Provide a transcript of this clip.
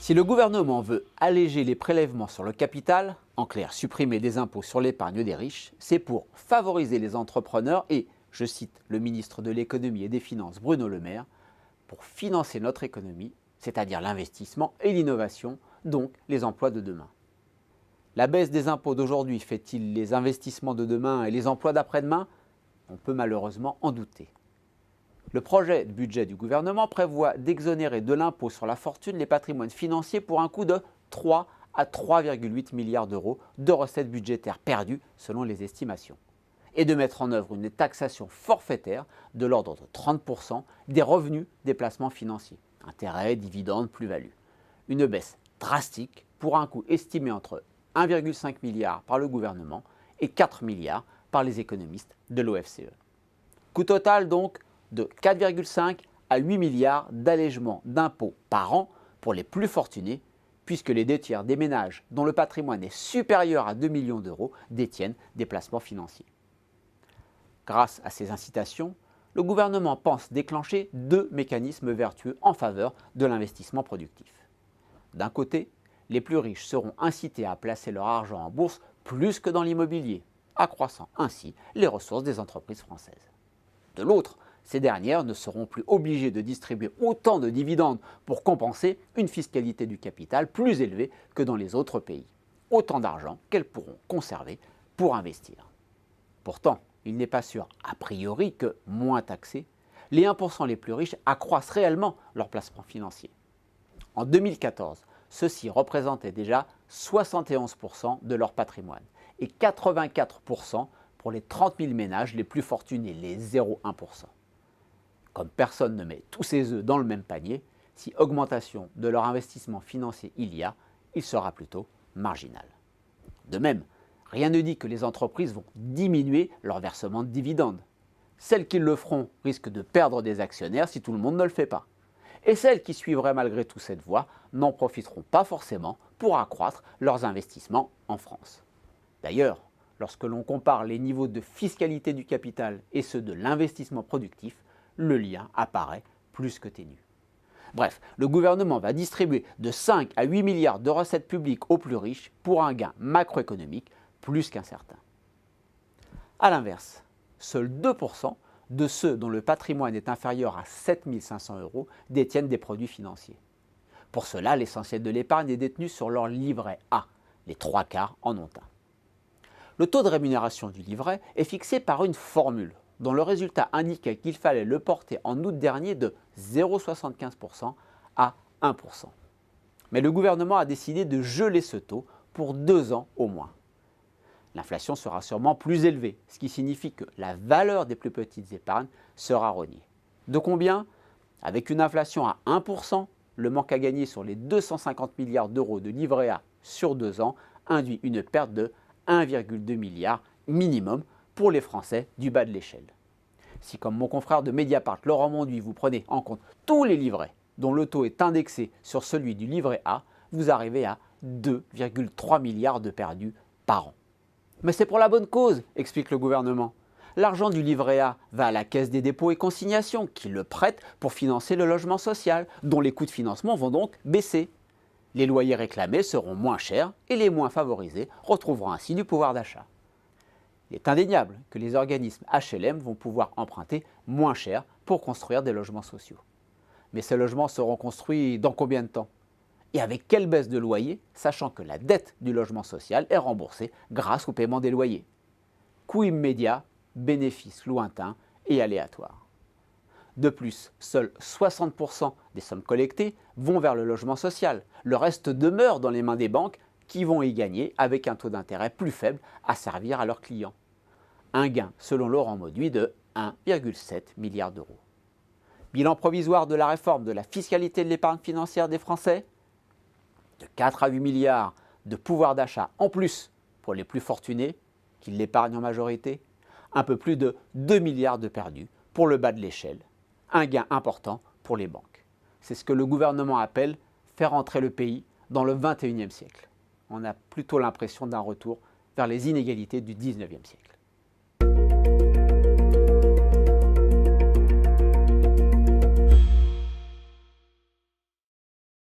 Si le gouvernement veut alléger les prélèvements sur le capital, en clair supprimer des impôts sur l'épargne des riches, c'est pour favoriser les entrepreneurs et, je cite le ministre de l'économie et des finances Bruno Le Maire, pour financer notre économie, c'est-à-dire l'investissement et l'innovation, donc les emplois de demain. La baisse des impôts d'aujourd'hui fait-il les investissements de demain et les emplois d'après-demain? On peut malheureusement en douter. Le projet de budget du gouvernement prévoit d'exonérer de l'impôt sur la fortune les patrimoines financiers pour un coût de 3 à 3,8 milliards d'euros de recettes budgétaires perdues selon les estimations, et de mettre en œuvre une taxation forfaitaire de l'ordre de 30% des revenus des placements financiers, intérêts, dividendes, plus-values. Une baisse drastique pour un coût estimé entre 1,5 milliard par le gouvernement et 4 milliards par les économistes de l'OFCE. Coût total donc de 4,5 à 8 milliards d'allègements d'impôts par an pour les plus fortunés, puisque les 2/3 des ménages dont le patrimoine est supérieur à 2 millions d'euros détiennent des placements financiers. Grâce à ces incitations, le gouvernement pense déclencher 2 mécanismes vertueux en faveur de l'investissement productif. D'un côté, les plus riches seront incités à placer leur argent en bourse plus que dans l'immobilier, accroissant ainsi les ressources des entreprises françaises. De l'autre, ces dernières ne seront plus obligées de distribuer autant de dividendes pour compenser une fiscalité du capital plus élevée que dans les autres pays. Autant d'argent qu'elles pourront conserver pour investir. Pourtant, il n'est pas sûr, a priori, que, moins taxés, les 1% les plus riches accroissent réellement leurs placements financiers. En 2014, ceux-ci représentaient déjà 71% de leur patrimoine et 84% pour les 30 000 ménages les plus fortunés, les 0,1%. Comme personne ne met tous ses œufs dans le même panier, si augmentation de leur investissement financier il y a, il sera plutôt marginal. De même, rien ne dit que les entreprises vont diminuer leur versement de dividendes. Celles qui le feront risquent de perdre des actionnaires si tout le monde ne le fait pas. Et celles qui suivraient malgré tout cette voie n'en profiteront pas forcément pour accroître leurs investissements en France. D'ailleurs, lorsque l'on compare les niveaux de fiscalité du capital et ceux de l'investissement productif, le lien apparaît plus que ténu. Bref, le gouvernement va distribuer de 5 à 8 milliards de recettes publiques aux plus riches pour un gain macroéconomique plus qu'incertain. A l'inverse, seuls 2% de ceux dont le patrimoine est inférieur à 7 500 euros détiennent des produits financiers. Pour cela, l'essentiel de l'épargne est détenu sur leur livret A. Les 3/4 en ont un. Le taux de rémunération du livret est fixé par une formule dont le résultat indiquait qu'il fallait le porter en août dernier de 0,75% à 1%. Mais le gouvernement a décidé de geler ce taux pour 2 ans au moins. L'inflation sera sûrement plus élevée, ce qui signifie que la valeur des plus petites épargnes sera rognée. De combien? Avec une inflation à 1%, le manque à gagner sur les 250 milliards d'euros de livret A sur 2 ans induit une perte de 1,2 milliard minimum pour les Français du bas de l'échelle. Si, comme mon confrère de Mediapart, Laurent Monduit, vous prenez en compte tous les livrets dont le taux est indexé sur celui du livret A, vous arrivez à 2,3 milliards de perdus par an. Mais c'est pour la bonne cause, explique le gouvernement. L'argent du livret A va à la Caisse des dépôts et consignations, qui le prête pour financer le logement social, dont les coûts de financement vont donc baisser. Les loyers réclamés seront moins chers et les moins favorisés retrouveront ainsi du pouvoir d'achat. Il est indéniable que les organismes HLM vont pouvoir emprunter moins cher pour construire des logements sociaux. Mais ces logements seront construits dans combien de temps? Et avec quelle baisse de loyer, sachant que la dette du logement social est remboursée grâce au paiement des loyers? Coût immédiat, bénéfice lointain et aléatoire. De plus, seuls 60% des sommes collectées vont vers le logement social. Le reste demeure dans les mains des banques qui vont y gagner avec un taux d'intérêt plus faible à servir à leurs clients. Un gain, selon Laurent Monduit, de 1,7 milliard d'euros. Bilan provisoire de la réforme de la fiscalité de l'épargne financière des Français? De 4 à 8 milliards de pouvoir d'achat en plus pour les plus fortunés, qui l'épargnent en majorité, un peu plus de 2 milliards de perdus pour le bas de l'échelle, un gain important pour les banques. C'est ce que le gouvernement appelle faire entrer le pays dans le XXIe siècle. On a plutôt l'impression d'un retour vers les inégalités du XIXe siècle.